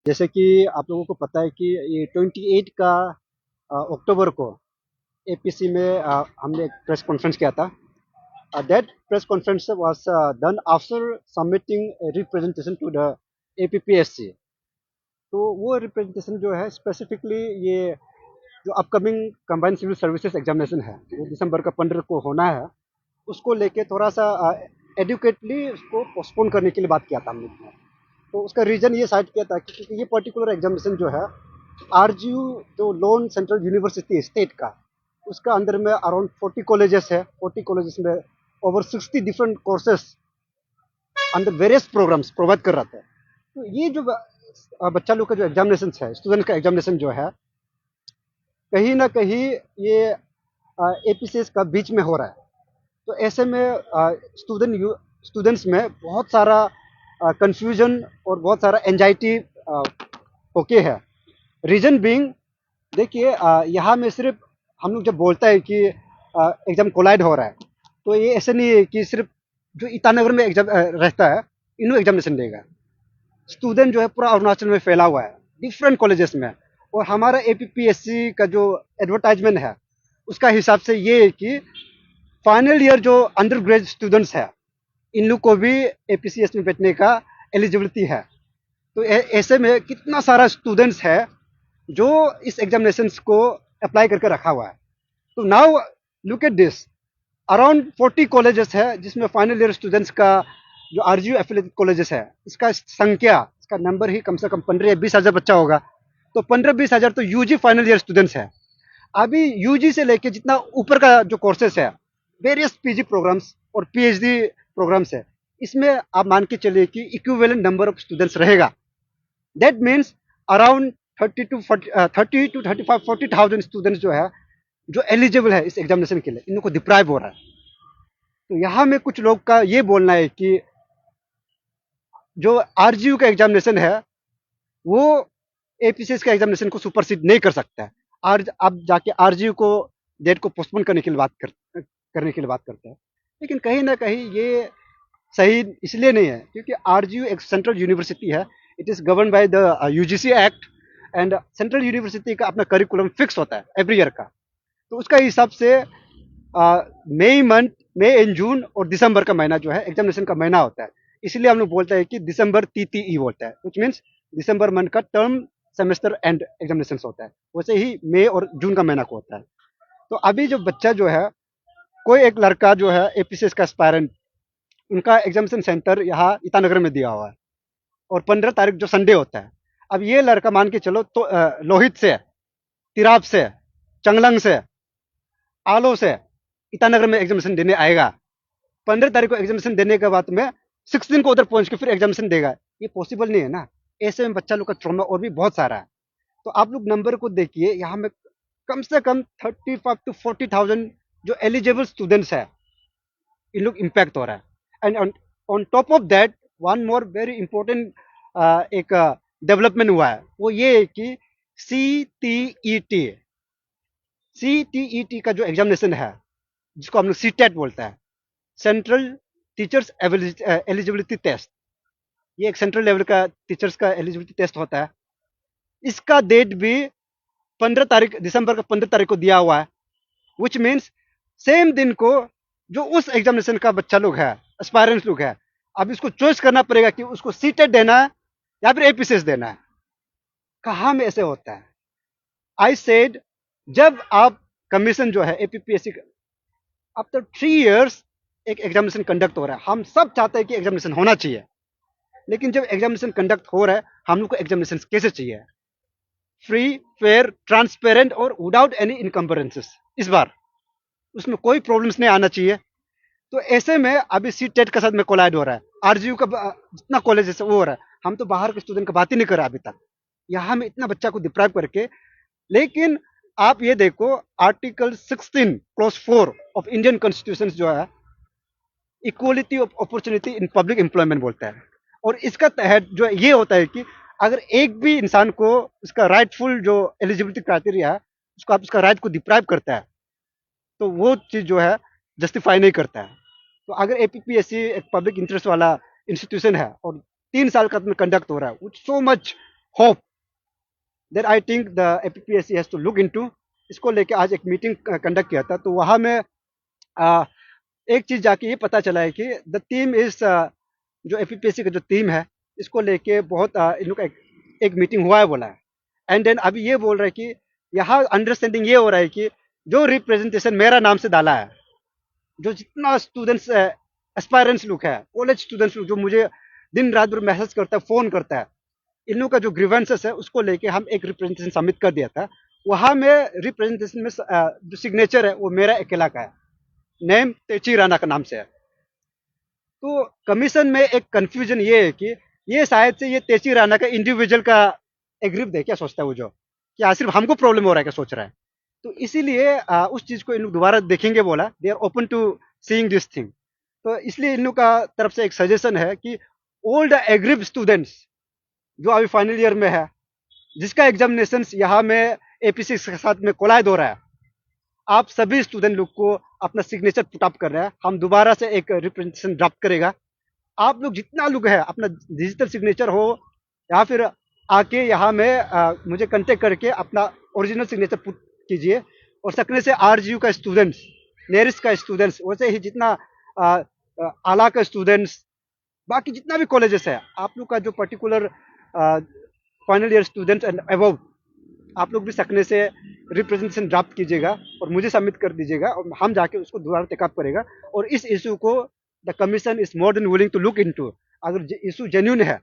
जैसे कि आप लोगों को पता है कि ये 28 का अक्टूबर को एपीसी में हमने एक प्रेस कॉन्फ्रेंस किया था। That press conference was done after submitting representation to the APPSC. तो वो रिप्रेजेंटेशन जो है स्पेसिफिकली ये जो upcoming combined civil services examination है, वो दिसंबर का 15 को होना है, उसको लेके थोड़ा सा एडुकेटली उसको पोस्टपोन करने के लिए बात किया था हमने। तो उसका रीज़न ये साइड किया था क्योंकि ये पर्टिकुलर एग्जामिनेशन जो है आरजीयू जो लोन सेंट्रल यूनिवर्सिटी स्टेट का, उसका अंदर में अराउंड 40 कॉलेजेस है। 40 कॉलेजेस में ओवर 60 डिफरेंट कोर्सेस अंदर वेरियस प्रोग्राम्स प्रोवाइड कर रहा था। तो ये जो बच्चा लोग का जो एग्जामिनेशन है, स्टूडेंट का एग्जामिनेशन जो है, कहीं ना कहीं ये एपीसीएस का बीच में हो रहा है। तो ऐसे में स्टूडेंट्स में बहुत सारा कंफ्यूजन और बहुत सारा एंजाइटी ओके है। रीजन बीइंग, देखिए यहाँ में सिर्फ हम लोग जब बोलता है कि एग्जाम कोलाइड हो रहा है, तो ये ऐसे नहीं है कि सिर्फ जो ईटानगर में एग्जाम रहता है इन्हों एग्जामिनेशन देगा। स्टूडेंट जो है पूरा अरुणाचल में फैला हुआ है डिफरेंट कॉलेजेस में। और हमारा एपीपीएससी का जो एडवर्टाइजमेंट है उसका हिसाब से ये है कि फाइनल ईयर जो अंडर ग्रेजुएट स्टूडेंट्स है, इन लोग को भी एपीसीएस में बैठने का एलिजिबिलिटी है। तो ऐसे में कितना सारा स्टूडेंट्स है जो इस एग्जामिनेशन को अप्लाई करके रखा हुआ है। तो now look at this, around 40 colleges है जिसमें फाइनल ईयर स्टूडेंट्स का जो आरजीयू एफिलेटेड कॉलेजेस है, इसका संख्या, इसका नंबर ही कम से कम 15 या 20 हज़ार बच्चा होगा। तो 15-20 हज़ार तो यूजी फाइनल ईयर स्टूडेंट्स है। अभी यूजी से लेके जितना ऊपर का जो कोर्सेस है, वेरियस पीजी प्रोग्राम्स और पीएचडी प्रोग्राम्स है, इसमें आप मान के चलिए कि इक्विवेलेंट नंबर ऑफ स्टूडेंट्स रहेगा। That means around 30 to 35-40,000 students जो है, जो एलिजिबल है इस एग्जामिनेशन के लिए, इनको डिप्राइव हो रहा है। तो यहाँ में कुछ लोग का ये बोलना है कि जो आरजीयू का एग्जामिनेशन है वो एपीसीएस के एग्जामिनेशन को सुपरसीड नहीं कर सकता है। और अब जाके आरजीयू को डेट को पोस्टपोन करने के लिए बात करते हैं। लेकिन कहीं ना कहीं ये सही इसलिए नहीं है क्योंकि आरजीयू एक सेंट्रल यूनिवर्सिटी है। It is govern by the UGC act. And central university का अपना करिकुलम फिक्स होता है एवरी ईयर का। तो उसका हिसाब से मई मंथ, मई एंड जून और दिसंबर का महीना जो है एग्जामिनेशन का महीना होता है। इसलिए हम लोग बोलते हैं कि दिसंबर टीटीई बोलता है, विच मीन्स दिसंबर मंथ का टर्म सेमेस्टर एंड एग्जामिनेशन होता है। वैसे ही मई और जून का महीना को होता है। तो अभी जो बच्चा जो है, कोई एक लड़का जो है एपीसीएस का एस्पायरेंट, उनका एग्जामिनेशन सेंटर यहाँ ईटानगर में दिया हुआ है और 15 तारीख जो संडे होता है। अब ये लड़का मान के चलो तो लोहित से, तिराप से, चंगलंग से, आलो से ईटानगर में एग्जामिनेशन देने आएगा। 15 तारीख को एग्जामिनेशन देने के बाद में 16 को उधर पहुंच के फिर एग्जामिनेशन देगा। ये पॉसिबल नहीं है ना। ऐसे में बच्चा लोग का ट्रॉमा और भी बहुत सारा है। तो आप लोग नंबर को देखिए, यहाँ में कम से कम 35 to 40,000 जो एलिजिबल स्टूडेंट्स है, इन लोग इम्पैक्ट हो रहा है। And on top of that one more very important एक डेवलपमेंट हुआ है, वो ये है कि सी टी ई टी का जो एग्जामिनेशन है, जिसको हम लोग सी टेट बोलते हैं, सेंट्रल टीचर्स एलिजिबिलिटी टेस्ट, ये एक सेंट्रल लेवल का टीचर्स का एलिजिबिलिटी टेस्ट होता है। इसका डेट भी 15 तारीख, दिसंबर का 15 तारीख को दिया हुआ है। विच मीन्स सेम दिन को जो उस एग्जामिनेशन का बच्चा लोग है, एस्पायरेंट्स लोग है, अब इसको चॉइस करना पड़ेगा कि उसको सीटेट देना है या फिर एपीसीएस देना है। कहाँ में ऐसे होता है? आई सेड, जब आप कमीशन जो है एपीपीएससी का, आफ्टर 3 इयर्स एक एग्जामिनेशन कंडक्ट हो रहा है, हम सब चाहते हैं कि एग्जामिनेशन होना चाहिए। लेकिन जब एग्जामिनेशन कंडक्ट हो रहा है, हम लोग को एग्जामिनेशन कैसे चाहिए? फ्री, फेयर, ट्रांसपेरेंट और विदाउट एनी इनकम्बरेंसेस। इस बार उसमें कोई प्रॉब्लम्स नहीं आना चाहिए। तो ऐसे में अभी सी टेट के साथ में कोलाइड हो रहा है। आरजीयू का जितना कॉलेज है वो हो रहा है। हम तो बाहर के स्टूडेंट का बात ही नहीं कर रहे अभी तक, यहाँ में इतना बच्चा को डिप्राइव करके। लेकिन आप ये देखो, article 16 clause 4 of Indian constitution जो है, equality of opportunity in public employment बोलता है। और इसका तहत जो ये होता है कि अगर एक भी इंसान को उसका राइटफुल जो एलिजिबिलिटी क्राइटेरिया है, उसको आप उसका राइट को डिप्राइव करता है, तो वो चीज़ जो है जस्टिफाई नहीं करता है। तो अगर एपीपीएससी एक पब्लिक इंटरेस्ट वाला इंस्टीट्यूशन है और 3 साल का कंडक्ट हो रहा है, which so much hope that I think the APPSC has to look into. इसको लेके आज एक मीटिंग कंडक्ट किया था, तो वहाँ में एक चीज जाके ये पता चला है कि द टीम इज जो एपीपीएससी का जो टीम है, इसको लेके बहुत इन लोग का एक मीटिंग हुआ है बोला है। एंड देन अभी ये बोल रहे हैं कि यहाँ अंडरस्टैंडिंग ये हो रहा है कि जो रिप्रेजेंटेशन मेरा नाम से डाला है, जो जितना स्टूडेंट्स एस्पायरेंट्स लोग है, कॉलेज स्टूडेंट्स लोग जो मुझे दिन रात भर मैसेज करता है, फोन करता है, इन लोगों का जो ग्रीवेंसेस है उसको लेके हम एक रिप्रेजेंटेशन सबमिट कर दिया था। वहां में रिप्रेजेंटेशन में जो सिग्नेचर है वो मेरा अकेला का है, नेम तेची राणा का नाम से है। तो कमीशन में एक कंफ्यूजन ये है कि ये शायद से ये तेची राणा का इंडिविजुअल का एग्रीव है, क्या सोचता है वो, जो क्या सिर्फ हमको प्रॉब्लम हो रहा है क्या सोच रहा है। तो इसीलिए उस चीज को इन लोग दोबारा देखेंगे बोला, they are open to seeing this thing. तो इसलिए इन लोग का तरफ से एक सजेशन है कि ऑल द एग्रीव स्टूडेंट्स जो अभी फाइनल ईयर में है, जिसका एग्जामिनेशन यहाँ में एपीसी के साथ में कोलाइड हो रहा है, आप सभी स्टूडेंट लोग को अपना सिग्नेचर पुट अप कर रहे हैं। हम दोबारा से एक रिप्रेजेंटेशन ड्राफ्ट करेगा। आप लोग जितना लोग है अपना डिजिटल सिग्नेचर हो या फिर आके यहाँ में मुझे कांटेक्ट करके अपना ओरिजिनल सिग्नेचर पुट कीजिए। और सकने से आरजीयू का स्टूडेंट्स, नेरिस का स्टूडेंट्स, वैसे ही जितना आला का स्टूडेंट्स, बाकी जितना भी कॉलेजेस है, आप लोग का जो particular final year students and above, आप लोग भी सकने से रिप्रेजेंटेशन ड्राफ्ट कीजिएगा और मुझे सबमिट कर दीजिएगा और हम जाके उसको दोबारा टेकअप करेगा। और इस इशू को the commission is more than willing to look into. अगर इशू जेन्यून है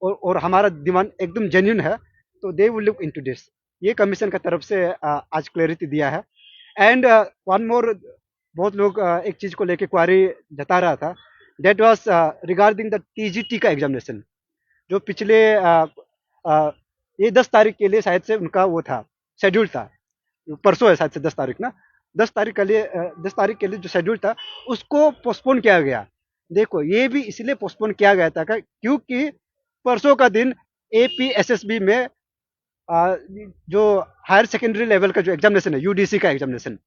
और हमारा डिमांड एकदम जेन्यून है तो they will look into this. ये कमीशन का तरफ से आज क्लैरिटी दिया है। एंड वन मोर, बहुत लोग एक चीज को लेके क्वारी जता रहा था, that was regarding the TGT का एग्जामिनेशन, जो पिछले ये 10 तारीख के लिए शायद से उनका वो था, शेड्यूल था। परसों है शायद से 10 तारीख ना, 10 तारीख के लिए 10 तारीख के लिए जो शेड्यूल था उसको पोस्टपोन किया गया। देखो ये भी इसलिए पोस्टपोन किया गया था क्योंकि परसों का दिन एपीएसएसबी में जो हायर सेकेंडरी लेवल का जो एग्जामिनेशन है, यूडीसी का एग्जामिनेशन,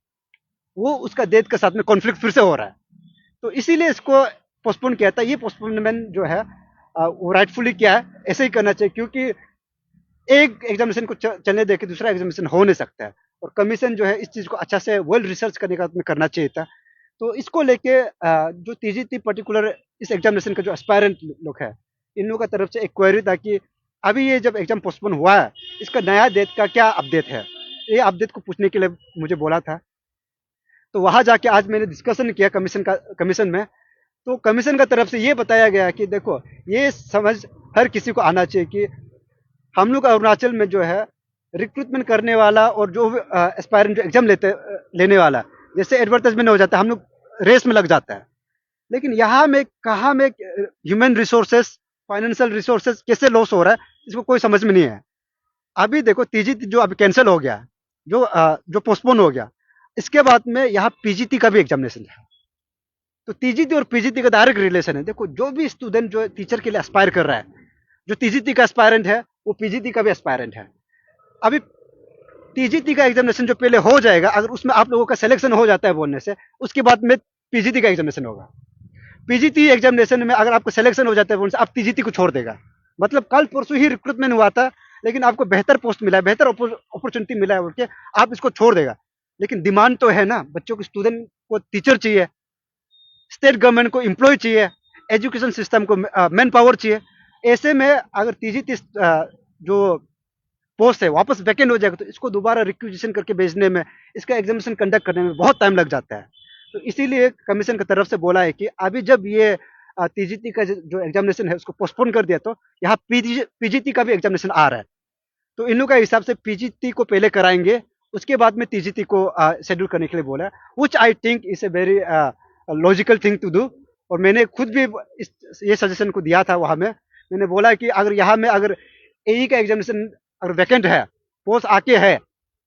वो उसका डेट के साथ में कॉन्फ्लिक्ट फिर से हो रहा है। तो इसीलिए इसको पोस्टपोन किया था। ये पोस्टपोनमेंट जो है वो राइटफुली किया है, ऐसे ही करना चाहिए, क्योंकि एक एग्जामिनेशन को चलने देके दूसरा एग्जामिनेशन हो नहीं सकता है। और कमीशन जो है इस चीज को अच्छा से वेल रिसर्च करने का करना चाहिए था। तो इसको लेके जो टीजीटी पर्टिकुलर इस एग्जामिनेशन का जो एस्पायरेंट लोग है, इन लोगों का तरफ से एक क्वेरी था कि अभी ये जब एग्जाम पोस्टपोन हुआ है, इसका नया डेट का क्या अपडेट है। ये अपडेट को पूछने के लिए मुझे बोला था। तो वहां जाके आज मैंने डिस्कशन किया कमीशन में। तो कमीशन का तरफ से ये बताया गया कि देखो, ये समझ हर किसी को आना चाहिए कि हम लोग अरुणाचल में जो है रिक्रूटमेंट करने वाला और जो एस्पायरेंट जो एग्जाम लेने वाला, जैसे एडवर्टाइजमेंट हो जाता है, हम लोग रेस में लग जाता है। लेकिन यहाँ में कहाँ में ह्यूमन रिसोर्सेस, फाइनेंशियल रिसोर्सेस कैसे लॉस हो रहा है, इसको कोई समझ में नहीं है। अभी देखो टीजीटी जो अभी कैंसिल हो गया, जो पोस्टपोन हो गया, इसके बाद में यहाँ पीजीटी का भी एग्जामिनेशन है। तो टीजीटी और पीजीटी का डायरेक्ट रिलेशन है। देखो जो भी स्टूडेंट जो टीचर के लिए एस्पायर कर रहा है, जो टीजीटी का एस्पायरेंट है वो पीजीटी का भी एस्पायरेंट है। अभी टीजीटी का एग्जामिनेशन जो पहले हो जाएगा, अगर उसमें आप लोगों का सिलेक्शन हो जाता है बोलने से, उसके बाद में पीजीटी का एग्जामिनेशन होगा। पीजीटी एग्जामिनेशन में अगर आपको सिलेक्शन हो जाता है बोलने से, आप टीजीटी को छोड़ देगा। मतलब कल परसों ही रिक्रूटमेंट हुआ था, लेकिन आपको बेहतर पोस्ट मिला है, बेहतर अपॉर्चुनिटी मिला है बोल के आप इसको छोड़ देगा। लेकिन डिमांड तो है ना, बच्चों को, स्टूडेंट को टीचर चाहिए, स्टेट गवर्नमेंट को एम्प्लॉय चाहिए, एजुकेशन सिस्टम को मैन पावर चाहिए। ऐसे में अगर टीजीटी जो पोस्ट है वापस वैकेंट हो जाएगा, तो इसको दोबारा रिक्विजिशन करके भेजने में, इसका एग्जामिनेशन कंडक्ट करने में बहुत टाइम लग जाता है। तो इसीलिए कमीशन की तरफ से बोला है कि अभी जब ये टीजीटी का जो एग्जामिनेशन है उसको पोस्टपोन कर दिया, तो यहाँ पीजीटी का भी एग्जामिनेशन आ रहा है। तो इन लोगों का हिसाब से पीजीटी को पहले कराएंगे, उसके बाद में टीजीटी को शेड्यूल करने के लिए बोला है, which I think is a very logical thing to do. और मैंने खुद भी ये सजेशन को दिया था वहां में। मैंने बोला कि अगर यहाँ में अगर एई का एग्जामिनेशन अगर वैकेंट है, पोस्ट आके है,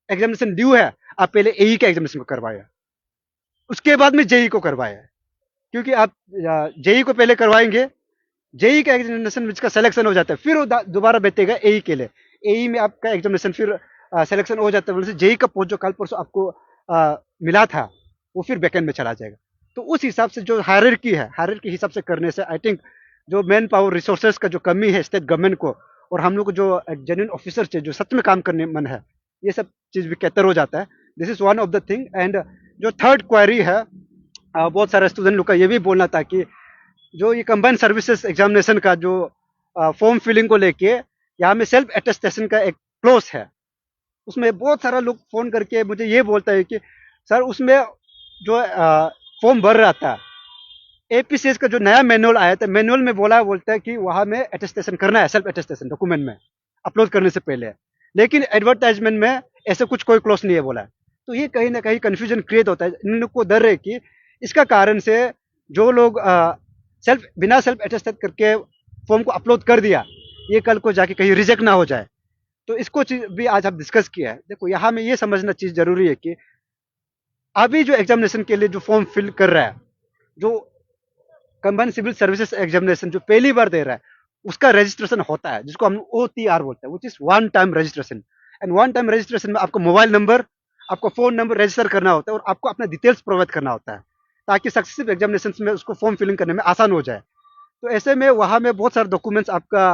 एग्जामिनेशन ड्यू है, आप पहले एई का एग्जामिनेशन को करवाए, उसके बाद में जेई को करवाए। क्योंकि आप जेई को पहले करवाएंगे, जेई का एग्जामिनेशन जिसका सिलेक्शन हो जाता है, फिर वो दोबारा बैठेगा एई के लिए। एई में आपका एग्जामिनेशन फिर सिलेक्शन हो जाता है, जेई का पोस्ट जो कल परसों आपको मिला था वो फिर वैकेंट में चला जाएगा। तो उस हिसाब से जो हायरार्की है, हायरार्की हिसाब से करने से आई थिंक जो मैन पावर रिसोर्सेज का जो कमी है स्टेट गवर्नमेंट को, और हम लोग को जो जेन्युइन ऑफिसर चाहिए, जो सच में काम करने मन है, ये सब चीज़ भी बेहतर हो जाता है। This is one of the thing. And जो थर्ड क्वेरी है, बहुत सारे स्टूडेंट लोग का ये भी बोलना था कि जो ये कंबाइंड सर्विसेज एग्जामिनेशन का जो फॉर्म फिलिंग को लेके यहाँ में सेल्फ अटेस्टेशन का एक क्लोज है, उसमें बहुत सारा लोग फ़ोन करके मुझे ये बोलता है कि सर उसमें जो फॉर्म भर रहा था, एपीसीएस का जो नया मैनुअल आया था, मैनुअल में बोलता है कि वहाँ में अटेस्टेशन करना है, सेल्फ अटेस्टेशन डॉक्यूमेंट में अपलोड करने से पहले, लेकिन एडवर्टाइजमेंट में ऐसे कुछ कोई क्लोज नहीं है बोला। तो ये कहीं ना कहीं कन्फ्यूजन क्रिएट होता है। इन लोग को डर है कि इसका कारण से जो लोग बिना सेल्फ अटेस्टेड करके फॉर्म को अपलोड कर दिया, ये कल को जाके कहीं रिजेक्ट ना हो जाए। तो इसको चीज भी आज हम डिस्कस किया है। देखो यहाँ में ये समझना चीज जरूरी है कि अभी जो एग्जामिनेशन के लिए जो फॉर्म फिल कर रहा है, जो कंबाइंड सिविल सर्विसेज एग्जामिनेशन जो पहली बार दे रहा है, उसका रजिस्ट्रेशन होता है जिसको हम OTR बोलते हैं, which is one time registration. And one time registration में आपको मोबाइल नंबर, आपको फोन नंबर रजिस्टर करना होता है और आपको अपना डिटेल्स प्रोवाइड करना होता है, ताकि सक्सेसिव एग्जामिनेशन में उसको फॉर्म फिलिंग करने में आसान हो जाए। तो ऐसे में वहाँ में बहुत सारे डॉक्यूमेंट्स आपका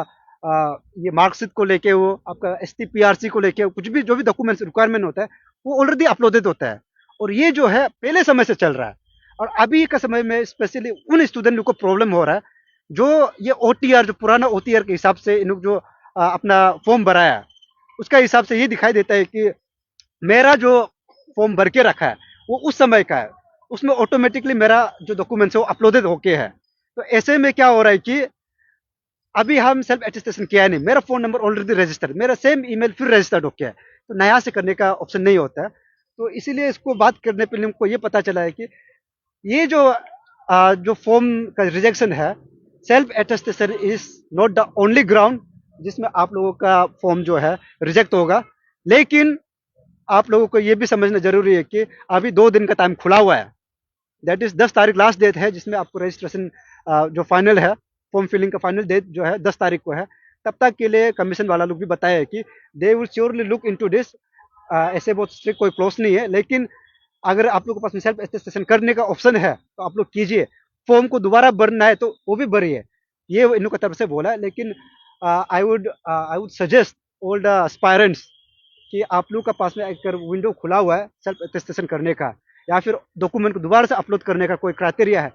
ये मार्कशीट को लेके हो, आपका STPRC को लेके कुछ भी जो भी डॉक्यूमेंट्स रिक्वायरमेंट होता है वो ऑलरेडी अपलोडेड होता है। और ये जो है पहले समय से चल रहा है, और अभी का समय में स्पेशली उन स्टूडेंट को प्रॉब्लम हो रहा है जो ये OTR, जो पुराना OTR के हिसाब से इन लोग जो अपना फॉर्म भराया, उसका हिसाब से ये दिखाई देता है कि मेरा जो फॉर्म भर के रखा है वो उस समय का है, उसमें ऑटोमेटिकली मेरा जो डॉक्यूमेंट्स है वो अपलोडेड होके है। तो ऐसे में क्या हो रहा है कि अभी हम सेल्फ अटेस्टेशन किया है नहीं, मेरा फोन नंबर ऑलरेडी रजिस्टर्ड, मेरा सेम ईमेल फिर रजिस्टर्ड हो गया है, तो नया से करने का ऑप्शन नहीं होता है। तो इसीलिए इसको बात करने पर हमको ये पता चला है कि ये जो फॉर्म का रिजेक्शन है, self attestation is not the only ground जिसमें आप लोगों का फॉर्म जो है रिजेक्ट होगा। लेकिन आप लोगों को ये भी समझना जरूरी है कि अभी 2 दिन का टाइम खुला हुआ है, दैट इज 10 तारीख लास्ट डेट है जिसमें आपको रजिस्ट्रेशन जो फाइनल है, फॉर्म फिलिंग का फाइनल डेट जो है 10 तारीख को है। तब तक के लिए कमीशन वाला लोग भी बताया है कि they will surely look into this. ऐसे बहुत स्ट्रिक्ट कोई क्लोज नहीं है, लेकिन अगर आप लोग के पास में सेल्फ अटेस्टेशन करने का ऑप्शन है तो आप लोग कीजिए। फॉर्म को दोबारा भरना है तो वो भी भरिए, ये इन लोग की तरफ से बोला है। लेकिन I would suggest all the aspirants कि आप लोग का पास में अगर विंडो खुला हुआ है सेल्फ अटेस्टेशन करने का, या फिर डॉक्यूमेंट को दोबारा से अपलोड करने का कोई क्राइटेरिया है,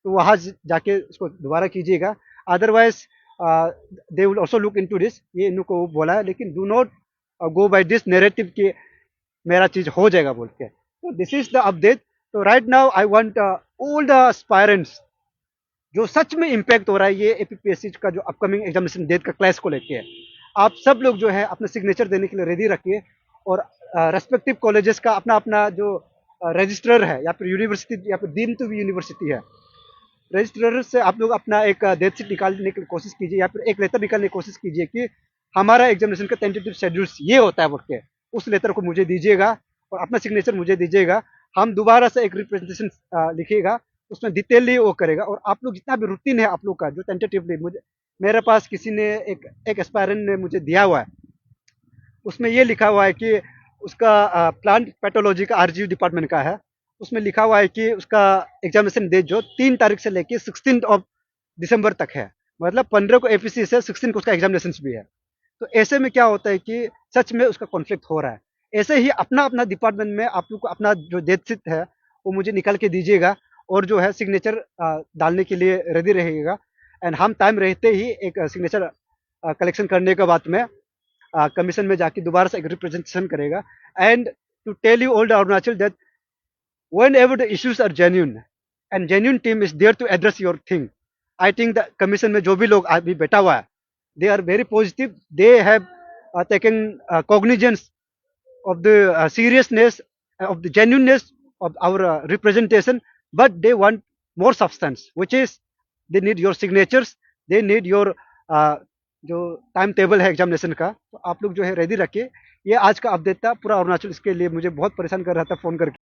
तो वहाँ जाके उसको दोबारा कीजिएगा। Otherwise they will also look into this, ये इन लोग को बोला है। लेकिन do not go by this narrative कि मेरा चीज हो जाएगा बोल के। तो दिस इज द अपडेट। तो right now I want all the aspirants जो सच में इम्पैक्ट हो रहा है ये APPSC का जो अपकमिंग एग्जामिनेशन डेट का क्लैश को लेके है, आप सब लोग जो है अपना सिग्नेचर देने के लिए रेडी रखिए। और रेस्पेक्टिव कॉलेजेस का अपना अपना जो रजिस्ट्रार है, या फिर यूनिवर्सिटी या फिर डीम्ड टू बी यूनिवर्सिटी है, रजिस्ट्रार से आप लोग अपना एक डेट शीट निकालने की कोशिश कीजिए, या फिर एक लेटर निकालने की कोशिश कीजिए कि हमारा एग्जामिनेशन का टेंटेटिव शेड्यूल्स ये होता है बोल के। उस लेटर को मुझे दीजिएगा और अपना सिग्नेचर मुझे दीजिएगा। हम दोबारा से एक रिप्रेजेंटेशन लिखिएगा, उसमें डिटेलली वो करेगा। और आप लोग जितना भी रूटीन है आप लोग का जो टेंटेटिवली मेरे पास किसी ने एक एस्पायरेंट ने मुझे दिया हुआ है, उसमें ये लिखा हुआ है कि उसका प्लांट पैथोलॉजी का RGU डिपार्टमेंट का है। उसमें लिखा हुआ है कि उसका एग्जामिनेशन डेट जो 3 तारीख से लेके 16 दिसंबर तक है, मतलब 15 को APC से 16 को उसका एग्जामिनेशन भी है। तो ऐसे में क्या होता है कि सच में उसका कॉन्फ्लिक्ट हो रहा है। ऐसे ही अपना अपना डिपार्टमेंट में आप लोग को अपना जो डेट शीट है वो मुझे निकाल के दीजिएगा, और जो है सिग्नेचर डालने के लिए रेडी रहेगा। एंड हम टाइम रहते ही एक सिग्नेचर कलेक्शन करने के बाद में कमीशन में जाके दोबारा से एक रिप्रेजेंटेशन करेगा। And to tell you all the Arunachal that whenever the issues are genuine and genuine team is there to address your thing, I think the commission में जो भी लोग अभी बैठा हुआ है, they are very positive, they have taken cognizance of the seriousness of the genuineness of our representation, but they want more substance, which is they need your signatures, they need your जो time table है examination का। तो आप लोग जो है ready रखिए। ये आज का अपडेट था पूरा अरुणाचल, इसके लिए मुझे बहुत परेशान कर रहा था फ़ोन करके।